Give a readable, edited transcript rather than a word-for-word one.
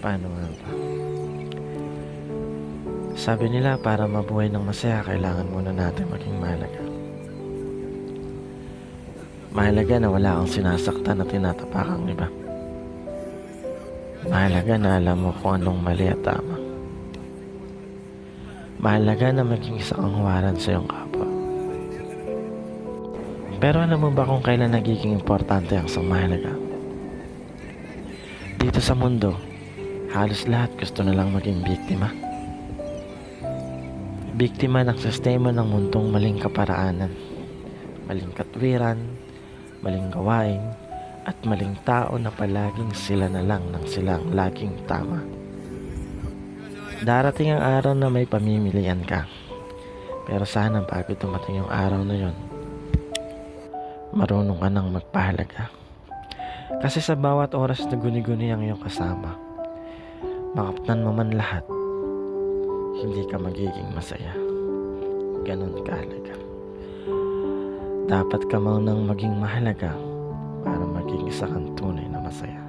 Paano nga ba? Sabi nila para mabuhay ng masaya, kailangan muna natin maging mahalaga. Mahalaga na wala kang sinasaktan at tinatapakang iba. Mahalaga na alam mo kung anong mali at tama. Mahalaga na maging isa kang huwaran sa iyong kapwa. Pero alam mo ba kung kailan nagiging importante ang isang mahalaga? Dito sa mundo, halos lahat gusto na lang maging biktima. Biktima ng sistema ng mundong maling kaparaanan, maling katwiran, maling gawain, at maling tao na palaging sila na lang ng silang laging tama. Darating ang araw na may pamimilian ka. Pero sana bago dumating yung araw na yon, marunong ka nang magpahalaga. Kasi sa bawat oras na guni-guni ang iyong kasama, makaptan mo man lahat, hindi ka magiging masaya. Ganun kahalaga. Dapat ka maunang maging mahalaga para maging isa kang tunay na masaya.